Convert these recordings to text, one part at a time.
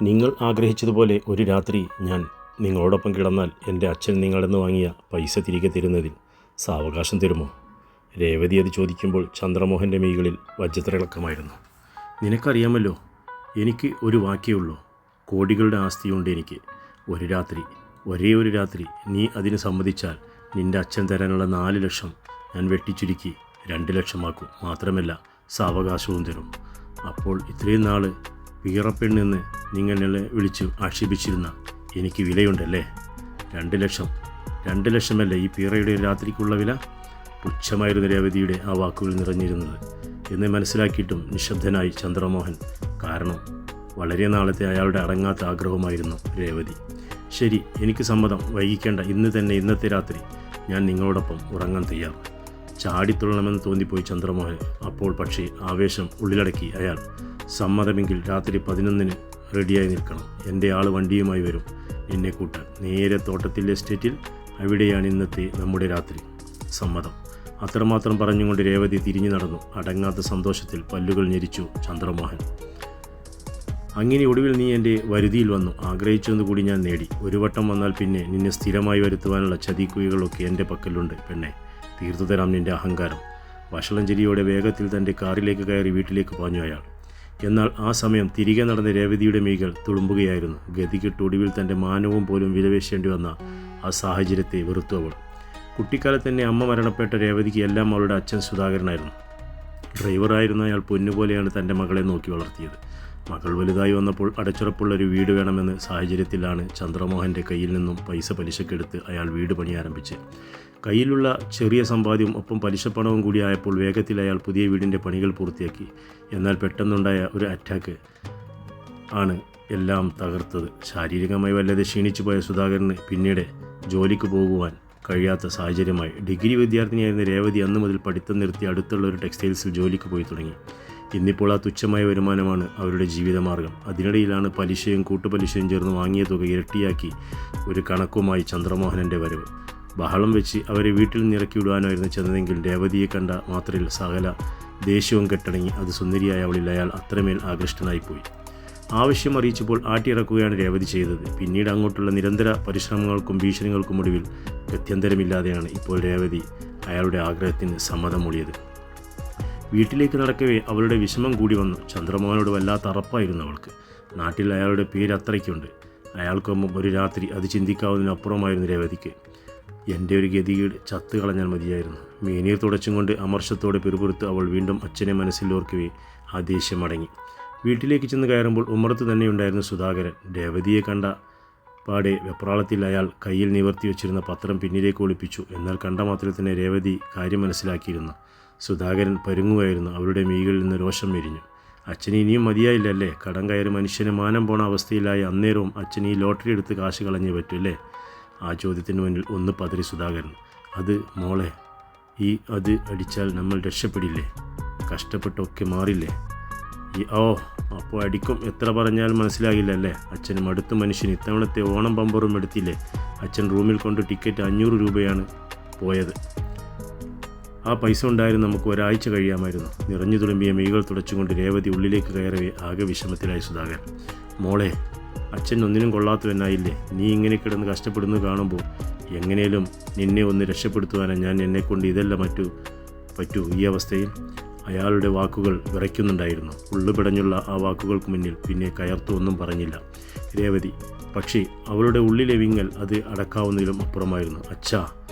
നിങ്ങൾ ആഗ്രഹിച്ചതുപോലെ ഒരു രാത്രി ഞാൻ നിങ്ങളോടൊപ്പം കിടന്നാൽ എൻ്റെ അച്ഛൻ നിങ്ങളിൽ നിന്ന് വാങ്ങിയ പൈസ തിരികെ തരുന്നതിൽ സാവകാശം തരുമോ? രേവതി അത് ചോദിക്കുമ്പോൾ ചന്ദ്രമോഹൻ്റെ മെയ്കളിൽ വജ്രത്തിളക്കമായിരുന്നു. നിനക്കറിയാമല്ലോ, എനിക്ക് ഒരു വാക്കേ ഉള്ളൂ. കോടികളുടെ ആസ്തിയുണ്ട് എനിക്ക്. ഒരു രാത്രി, ഒരേ ഒരു രാത്രി നീ അതിന് സമ്മതിച്ചാൽ നിൻ്റെ അച്ഛൻ തരാനുള്ള 4 ലക്ഷം ഞാൻ വെട്ടിച്ചുരുക്കി 2 ലക്ഷമാക്കും. മാത്രമല്ല സാവകാശവും തരും. അപ്പോൾ ഇത്രയും നാൾ വീറപ്പെണ്ണെന്ന് നിങ്ങളെ വിളിച്ചു ആക്ഷേപിച്ചിരുന്ന എനിക്ക് വിലയുണ്ടല്ലേ? 2 ലക്ഷം 2 ലക്ഷമല്ല ഈ പീറയുടെ രാത്രിക്കുള്ള വില. പുച്ഛമായിരുന്നു രേവതിയുടെ ആ വാക്കുകൾ നിറഞ്ഞിരുന്നത് എന്ന് മനസ്സിലാക്കിയിട്ടും നിശബ്ദനായി ചന്ദ്രമോഹൻ. കാരണം വളരെ നാളത്തെ അയാളുടെ അടങ്ങാത്ത ആഗ്രഹമായിരുന്നു രേവതി. ശരി, എനിക്ക് സമ്മതം, വൈകിക്കേണ്ട. ഇന്ന് തന്നെ, ഇന്നത്തെ രാത്രി ഞാൻ നിങ്ങളോടൊപ്പം ഉറങ്ങാൻ തയ്യാർ. ചാടിത്തുള്ളണമെന്ന് തോന്നിപ്പോയി ചന്ദ്രമോഹൻ. അപ്പോൾ പക്ഷേ ആവേശം ഉള്ളിലടക്കി അയാൾ. സമ്മതമെങ്കിൽ രാത്രി 11-ന് റെഡിയായി നിൽക്കണം. എൻ്റെ ആൾ വണ്ടിയുമായി വരും എന്നെ കൂട്ടാൻ. നേരെ തോട്ടത്തിൽ എസ്റ്റേറ്റിൽ. അവിടെയാണ് ഇന്നത്തെ നമ്മുടെ രാത്രി. സമ്മതം. അത്രമാത്രം പറഞ്ഞുകൊണ്ട് രേവതി തിരിഞ്ഞു നടന്നു. അടങ്ങാത്ത സന്തോഷത്തിൽ പല്ലുകൾ ഞെരിച്ചു ചന്ദ്രമോഹൻ. അങ്ങനെ ഒടുവിൽ നീ എൻ്റെ വരുതിയിൽ വന്നു. ആഗ്രഹിച്ചെന്ന് കൂടി ഞാൻ നേടി. ഒരു വട്ടം വന്നാൽ പിന്നെ നിന്നെ സ്ഥിരമായി വരുത്തുവാനുള്ള ചതിക്കുഴികളൊക്കെ എൻ്റെ പക്കലുണ്ട് പെണ്ണെ. തീർത്തു തരാം നിൻ്റെ അഹങ്കാരം. വഷളഞ്ചേരിയോടെ വേഗത്തിൽ തൻ്റെ കാറിലേക്ക് കയറി വീട്ടിലേക്ക് പാഞ്ഞു അയാൾ. എന്നാൽ ആ സമയം തിരികെ നടന്ന രേവതിയുടെ മെയ്കൾ തുളുമ്പുകയായിരുന്നു. ഗതികെട്ട് ഒടുവിൽ തൻ്റെ മാനവും പോലും വിലവേശേണ്ടി വന്ന ആ സാഹചര്യത്തെ വെറുത്തു അവൾ. കുട്ടിക്കാലത്ത് തന്നെ അമ്മ മരണപ്പെട്ട രേവതിക്ക് എല്ലാം അവളുടെ അച്ഛൻ സുധാകരനായിരുന്നു. ഡ്രൈവറായിരുന്ന അയാൾ പൊന്നുപോലെയാണ് തൻ്റെ മകളെ നോക്കി വളർത്തിയത്. മകൾ വലുതായി വന്നപ്പോൾ അടച്ചുറപ്പുള്ളൊരു വീട് വേണമെന്ന സാഹചര്യത്തിലാണ് ചന്ദ്രമോഹൻ്റെ കയ്യിൽ നിന്നും പൈസ പലിശക്കെടുത്ത് അയാൾ വീട് പണി ആരംഭിച്ച്. കയ്യിലുള്ള ചെറിയ സമ്പാദ്യവും ഒപ്പം പലിശപ്പണവും കൂടി ആയപ്പോൾ വേഗത്തിൽ അയാൾ പുതിയ വീടിൻ്റെ പണികൾ പൂർത്തിയാക്കി. എന്നാൽ പെട്ടെന്നുണ്ടായ ഒരു അറ്റാക്ക് ആണ് എല്ലാം തകർത്തത്. ശാരീരികമായി വല്ലാതെ ക്ഷീണിച്ചു പോയ സുധാകരന് പിന്നീട് ജോലിക്ക് പോകുവാൻ കഴിയാത്ത സാഹചര്യമായി. ഡിഗ്രി വിദ്യാർത്ഥിനിയായിരുന്ന രേവതി അന്നു മുതൽ പഠിത്തം നിർത്തി അടുത്തുള്ള ഒരു ടെക്സ്റ്റൈൽസിൽ ജോലിക്ക് പോയി തുടങ്ങി. ഇന്നിപ്പോൾ ആ തുച്ഛമായ വരുമാനമാണ് അവരുടെ ജീവിതമാർഗം. അതിനിടയിലാണ് പലിശയും കൂട്ടുപലിശയും ചേർന്ന് വാങ്ങിയ തുക ഇരട്ടിയാക്കി ഒരു കണക്കുമായി ചന്ദ്രമോഹനൻ്റെ വരവ്. ബഹളം വെച്ച് അവരെ വീട്ടിൽ നിന്ന് ഇറക്കിവിടുവാനായിരുന്നു ചെന്നതെങ്കിൽ രേവതിയെ കണ്ട മാത്രയിൽ സകല ദേഷ്യവും കെട്ടടങ്ങി. അത് സുന്ദരിയായ അവളിൽ അയാൾ അത്രമേൽ ആകൃഷ്ടനായിപ്പോയി. ആവശ്യം അറിയിച്ചപ്പോൾ ആട്ടിയിറക്കുകയാണ് രേവതി ചെയ്തത്. പിന്നീട് അങ്ങോട്ടുള്ള നിരന്തര പരിശ്രമങ്ങൾക്കും ഭീഷണികൾക്കും ഒടുവിൽ ഗത്യന്തരമില്ലാതെയാണ് ഇപ്പോൾ രേവതി അയാളുടെ ആഗ്രഹത്തിന് സമ്മതമൊഴിയത്. വീട്ടിലേക്ക് നടക്കവേ അവളുടെ വിഷമം കൂടി വന്നു. ചന്ദ്രമോഹനോട് വല്ലാത്ത അറപ്പായിരുന്നു അവൾക്ക്. നാട്ടിൽ അയാളുടെ പേര് അത്രയ്ക്കുണ്ട്. അയാൾക്കൊപ്പം ഒരു രാത്രി അത് ചിന്തിക്കാവുന്നതിനപ്പുറമായിരുന്നു രേവതിക്ക്. എൻ്റെ ഒരു ഗതികേട്, ചത്ത് കളഞ്ഞാൽ മതിയായിരുന്നു. മേനീർ തുടച്ചും കൊണ്ട് അമർഷത്തോടെ പിറുപിറുത്ത് അവൾ വീണ്ടും അച്ഛനെ മനസ്സിലോർക്കവേ ആ ദേഷ്യം അടങ്ങി. വീട്ടിലേക്ക് ചെന്ന് കയറുമ്പോൾ ഉമ്മറത്ത് തന്നെയുണ്ടായിരുന്നു സുധാകരൻ. രേവതിയെ കണ്ട പാടെ വെപ്രാളത്തിൽ അയാൾ കയ്യിൽ നിവർത്തി വെച്ചിരുന്ന പത്രം പിന്നിലേക്ക് ഒളിപ്പിച്ചു. എന്നാൽ കണ്ട മാത്രത്തിൽ തന്നെ രേവതി കാര്യം മനസ്സിലാക്കിയിരുന്നു. സുധാകരൻ പരുങ്ങുകയായിരുന്നു. അവരുടെ മെയ്കളിൽ നിന്ന് രോഷം മെരിഞ്ഞു. അച്ഛന് ഇനിയും മതിയായില്ലല്ലേ? കടം കയറി മനുഷ്യന് മാനം പോണ അവസ്ഥയിലായി. അന്നേരവും അച്ഛൻ ഈ ലോട്ടറി എടുത്ത് കാശ് കളഞ്ഞേ പറ്റൂല്ലേ? ആ ചോദ്യത്തിന് മുന്നിൽ ഒന്ന് പതറി സുധാകരൻ. അത് മോളെ, അത് അടിച്ചാൽ നമ്മൾ രക്ഷപ്പെടില്ലേ? കഷ്ടപ്പെട്ടൊക്കെ മാറില്ലേ? അപ്പോൾ അടിക്കും. എത്ര പറഞ്ഞാലും മനസ്സിലാകില്ലല്ലേ? അച്ഛനും അടുത്ത മനുഷ്യന് ഇത്തവണത്തെ ഓണം ബമ്പറും എടുത്തില്ലേ? അച്ഛൻ റൂമിൽ കൊണ്ട് ടിക്കറ്റ് 500 രൂപയാണ് പോയത്. ആ പൈസ ഉണ്ടായിരുന്നു നമുക്ക് ഒരാഴ്ച കഴിയാമായിരുന്നു. നിറഞ്ഞു തുളുമ്പിയ മെയ്കൾ തുടച്ചുകൊണ്ട് രേവതി ഉള്ളിലേക്ക് കയറവേ ആകെ വിഷമത്തിലായി സുധാകരൻ. മോളെ, അച്ഛൻ ഒന്നിനും കൊള്ളാത്തവനായില്ലേ? നീ ഇങ്ങനെ കിടന്ന് കഷ്ടപ്പെടുന്നത് കാണുമ്പോൾ എങ്ങനെയും നിന്നെ ഒന്ന് രക്ഷപ്പെടുത്തുവാനാണ് ഞാൻ. എന്നെക്കൊണ്ട് ഇതല്ല പറ്റൂ ഈ അവസ്ഥയിൽ. അയാളുടെ വാക്കുകൾ വിറയ്ക്കുന്നുണ്ടായിരുന്നു. ഉള്ളുപിടഞ്ഞുള്ള ആ വാക്കുകൾക്ക് മുന്നിൽ പിന്നെ കയർത്തു ഒന്നും പറഞ്ഞില്ല രേവതി. പക്ഷേ അവളുടെ ഉള്ളിലെ വിങ്ങൽ അത് അടക്കാവുന്നതിലും അപ്പുറമായിരുന്നു. അച്ഛാ,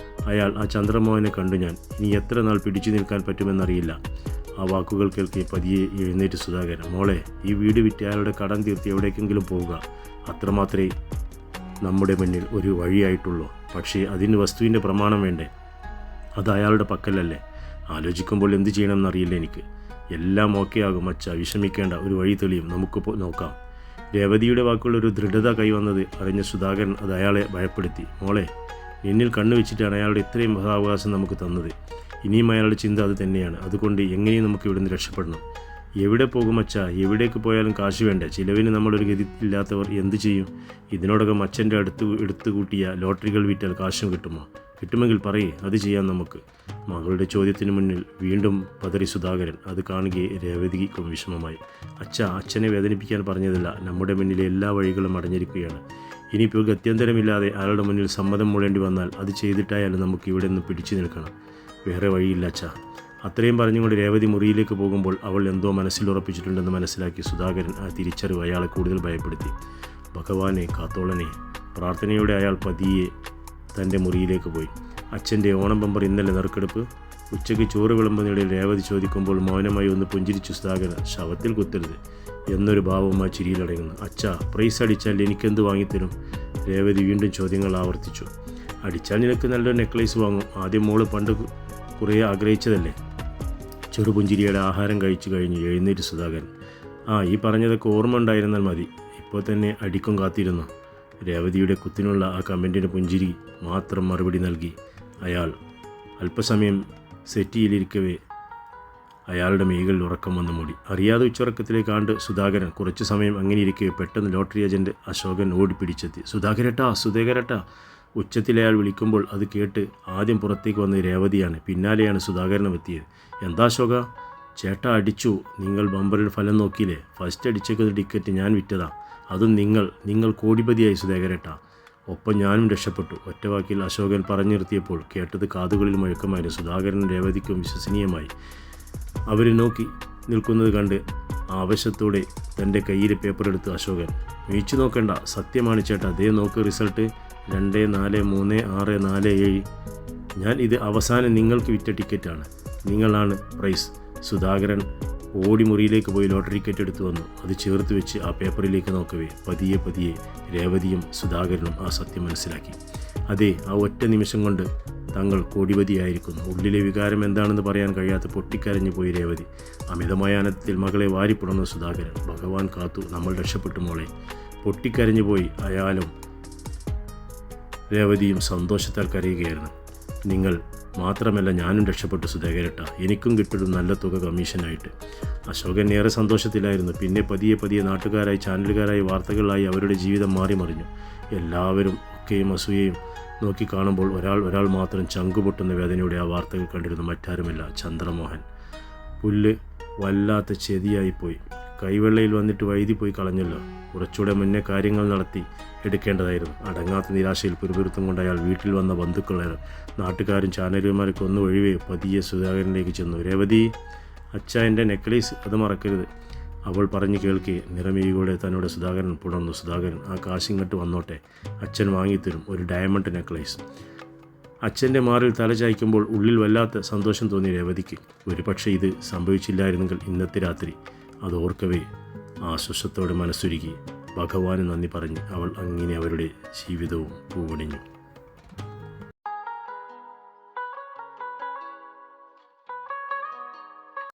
അയാൾ ആ ചന്ദ്രമോഹനെ കണ്ടു ഞാൻ. ഇനി എത്ര നാൾ പിടിച്ചു നിൽക്കാൻ പറ്റുമെന്നറിയില്ല. ആ വാക്കുകൾ കേൾക്കെ പതിയെ എഴുന്നേറ്റ് സുധാകരൻ. മോളെ, ഈ വീട് വിറ്റ് അയാളുടെ കടം തീർത്തി എവിടേക്കെങ്കിലും പോവുക. അത്രമാത്രമേ നമ്മുടെ മുന്നിൽ ഒരു വഴിയായിട്ടുള്ളൂ. പക്ഷേ അതിന് വസ്തുവിൻ്റെ പ്രമാണം വേണ്ടേ? അത് അയാളുടെ പക്കലല്ലേ? ആലോചിക്കുമ്പോൾ എന്ത് ചെയ്യണമെന്നറിയില്ല എനിക്ക്. എല്ലാം ഓക്കെ ആകും അച്ഛ, വിഷമിക്കേണ്ട. ഒരു വഴി തെളിയും, നമുക്ക് നോക്കാം. രേവതിയുടെ വാക്കുകൾ ഒരു ദൃഢത കൈവന്നത് അറിഞ്ഞ സുധാകരൻ അത് അയാളെ ഭയപ്പെടുത്തി. മോളെ, നിന്നിൽ കണ്ണു വെച്ചിട്ടാണ് അയാളുടെ ഇത്രയും സാവകാശം നമുക്ക് തന്നത്. ഇനിയും അയാളുടെ ചിന്ത അത് തന്നെയാണ്. അതുകൊണ്ട് എങ്ങനെയും നമുക്ക് ഇവിടുന്ന് രക്ഷപ്പെടണം. എവിടെ പോകും അച്ഛാ? എവിടേക്ക് പോയാലും കാശ് വേണ്ടേ? ചിലവിന് നമ്മളൊരു ഗതി ഇല്ലാത്തവർ എന്തു ചെയ്യും? ഇതിനോടകം അച്ഛൻ്റെ എടുത്തു കൂട്ടിയ ലോട്ടറികൾ വിറ്റാൽ കാശും കിട്ടുമോ? കിട്ടുമെങ്കിൽ പറയേ, അത് ചെയ്യാം നമുക്ക്. മകളുടെ ചോദ്യത്തിന് മുന്നിൽ വീണ്ടും പതറി സുധാകരൻ. അത് കാണുകയെ രേവതിക്കും വിഷമമായി. അച്ഛനെ വേദനിപ്പിക്കാൻ പറഞ്ഞതല്ല, നമ്മുടെ മുന്നിലെ എല്ലാ വഴികളും അടഞ്ഞിരിക്കുകയാണ്. ഇനിയിപ്പോൾ ഗത്യന്തരമില്ലാതെ അയാളുടെ മുന്നിൽ സമ്മതം മൂളേണ്ടി വന്നാൽ അത് ചെയ്തിട്ടായാലും നമുക്ക് ഇവിടെ നിന്ന് പിടിച്ചു നിൽക്കണം. വേറെ വഴിയില്ല അച്ഛാ. അത്രയും പറഞ്ഞുകൊണ്ട് രേവതി മുറിയിലേക്ക് പോകുമ്പോൾ അവൾ എന്തോ മനസ്സിൽ ഉറപ്പിച്ചിട്ടുണ്ടെന്ന് മനസ്സിലാക്കി സുധാകരൻ ആ തിരിച്ചറിവ് അയാളെ കൂടുതൽ ഭയപ്പെടുത്തി. ഭഗവാനെ കാത്തോളനെ. പ്രാർത്ഥനയോടെ അയാൾ പതിയെ തൻ്റെ മുറിയിലേക്ക് പോയി. അച്ഛൻ്റെ ഓണം ബമ്പർ ഇന്നലെ നറുക്കെടുപ്പ്. ഉച്ചയ്ക്ക് ചോറ് വിളമ്പുന്നതിനിടയിൽ രേവതി ചോദിക്കുമ്പോൾ മൗനമായി ഒന്ന് പുഞ്ചിരിച്ചു സുധാകരൻ. ശവത്തിൽ കുത്തരുത് എന്നൊരു ഭാവവും ആ ചിരിയിലടങ്ങുന്നു. അച്ഛാ, പ്രൈസ് അടിച്ചാൽ എനിക്കെന്ത് വാങ്ങിത്തരും? രേവതി വീണ്ടും ചോദ്യങ്ങൾ ആവർത്തിച്ചു. അടിച്ചാൽ നിനക്ക് നല്ലൊരു നെക്ലേസ് വാങ്ങും. ആദ്യം മോള് പണ്ട് കുറേ ആഗ്രഹിച്ചതല്ലേ? ചെറുപുഞ്ചിരിയുടെ ആഹാരം കഴിച്ചു കഴിഞ്ഞ് എഴുന്നേറ്റ് സുധാകരൻ. ഈ പറഞ്ഞതൊക്കെ ഓർമ്മ ഉണ്ടായിരുന്നാൽ മതി. ഇപ്പോൾ തന്നെ അടിക്കും കാത്തിരുന്നു. രേവതിയുടെ കുത്തിനുള്ള ആ കമൻറ്റിന് പുഞ്ചിരി മാത്രം മറുപടി നൽകി അയാൾ. അല്പസമയം സെറ്റിയിലിരിക്കവേ അയാളുടെ മെയ്കളിൽ ഉറക്കം വന്നു മൂടി. അറിയാതെ ഉച്ചുറക്കത്തിലേക്ക് ആണ്ട് സുധാകരൻ. കുറച്ചു സമയം അങ്ങനെ ഇരിക്കവേ പെട്ടെന്ന് ലോട്ടറി ഏജൻറ്റ് അശോകൻ ഓടിപ്പിടിച്ചെത്തി. സുധാകരേട്ടാ. ഉച്ചത്തിൽ അയാൾ വിളിക്കുമ്പോൾ അത് കേട്ട് ആദ്യം പുറത്തേക്ക് വന്നത് രേവതിയാണ്. പിന്നാലെയാണ് സുധാകരനും എത്തിയത്. എന്താ അശോക? ചേട്ടാ അടിച്ചു. നിങ്ങൾ ബമ്പറിൽ ഫലം നോക്കിയില്ലേ? ഫസ്റ്റ് അടിച്ചേക്കുന്ന ടിക്കറ്റ് ഞാൻ വിറ്റതാ. അതും നിങ്ങൾ കോടിപതിയായി സുധാകരേട്ടാ. ഒപ്പം ഞാനും രക്ഷപ്പെട്ടു. ഒറ്റവാക്കിൽ അശോകൻ പറഞ്ഞു നിർത്തിയപ്പോൾ കേട്ടത് കാതുകളിൽ മുഴക്കമായിരുന്നു. സുധാകരനും രേവതിക്കും വിശ്വസനീയമായി. അവർ നോക്കി നിൽക്കുന്നത് കണ്ട് ആവശ്യത്തോടെ തൻ്റെ കയ്യിലെ പേപ്പർ എടുത്ത് അശോകൻ. വീഴ്ച നോക്കണ്ട, സത്യമാണ് ചേട്ടാ. അതേ നോക്ക് റിസൾട്ട് 243647. ഞാൻ ഇത് അവസാനം നിങ്ങൾക്ക് വിറ്റ ടിക്കറ്റാണ്. നിങ്ങളാണ് പ്രൈസ്. സുധാകരൻ ഓടി മുറിയിലേക്ക് പോയി ലോട്ടറി ടിക്കറ്റ് എടുത്തു വന്നു. അത് ചേർത്ത് വെച്ച് ആ പേപ്പറിലേക്ക് നോക്കവേ പതിയെ രേവതിയും സുധാകരനും ആ സത്യം മനസ്സിലാക്കി. അതെ, ആ ഒറ്റ നിമിഷം കൊണ്ട് തങ്ങൾ കോടിപതിയായിരിക്കുന്നു. ഉള്ളിലെ വികാരം എന്താണെന്ന് പറയാൻ കഴിയാത്ത പൊട്ടിക്കരഞ്ഞു പോയി രേവതി. അമിതമായ ആനന്ദത്തിൽ മകളെ വാരിപ്പുണർന്ന സുധാകരൻ. ഭഗവാൻ കാത്തു, നമ്മൾ രക്ഷപ്പെട്ടു മോളെ. പൊട്ടിക്കരഞ്ഞു പോയി അയാളും രേവതിയും സന്തോഷത്താൽ കരയുകയായിരുന്നു. നിങ്ങൾ മാത്രമല്ല, ഞാനും രക്ഷപ്പെട്ടു സുധാകരേട്ടാ. എനിക്കും കിട്ടൊരു നല്ല തുക കമ്മീഷനായിട്ട്. അശോകൻ ഏറെ സന്തോഷത്തിലായിരുന്നു. പിന്നെ പതിയെ നാട്ടുകാരായി ചാനലുകാരായി വാർത്തകളിലായി അവരുടെ ജീവിതം മാറിമറിഞ്ഞു. എല്ലാവരും ഒക്കെയും അസൂയയും നോക്കി കാണുമ്പോൾ ഒരാൾ മാത്രം ചങ്കുപൊട്ടുന്ന വേദനയുടെ ആ വാർത്തകൾ കണ്ടിരുന്നു. മറ്റാരുമല്ല, ചന്ദ്രമോഹൻ. പുല്ല് വല്ലാത്ത ചെതിയായിപ്പോയി. കൈവെള്ളയിൽ വന്നിട്ട് വൈദ്യുതി പോയി കളഞ്ഞല്ലോ. കുറച്ചുകൂടെ മുന്നേ കാര്യങ്ങൾ നടത്തി എടുക്കേണ്ടതായിരുന്നു. അടങ്ങാത്ത നിരാശയിൽ പിറുപിറുത്തും കൊണ്ട് അയാൾ വീട്ടിൽ വന്ന ബന്ധുക്കളായിരുന്നു. നാട്ടുകാരും ചാനലുമാരൊക്കെ ഒന്ന് ഒഴിവേ പതിയെ സുധാകരനിലേക്ക് ചെന്നു. രേവതി, എൻ്റെ നെക്ലേസ് അത് മറക്കരുത്. അവൾ പറഞ്ഞു കേൾക്കെ നിറമീകൂടെ തന്നോട് സുധാകരൻ പുണർന്നു. സുധാകരൻ, ആ കാശിങ്ങട്ട് വന്നോട്ടെ, അച്ഛൻ വാങ്ങിത്തരും ഒരു ഡയമണ്ട് നെക്ലേസ്. അച്ഛൻ്റെ മാറിൽ തല ചായ്ക്കുമ്പോൾ ഉള്ളിൽ വല്ലാത്ത സന്തോഷം തോന്നി രേവതിക്ക്. ഒരുപക്ഷെ ഇത് സംഭവിച്ചില്ലായിരുന്നെങ്കിൽ ഇന്നത്തെ രാത്രി. അതോർക്കവേ ആശ്വാസത്തോടെ മനസ്സുരുകി ഭഗവാന് നന്ദി പറഞ്ഞ് അവൾ അങ്ങനെ അവരുടെ ജീവിതവും പൂവണിഞ്ഞു.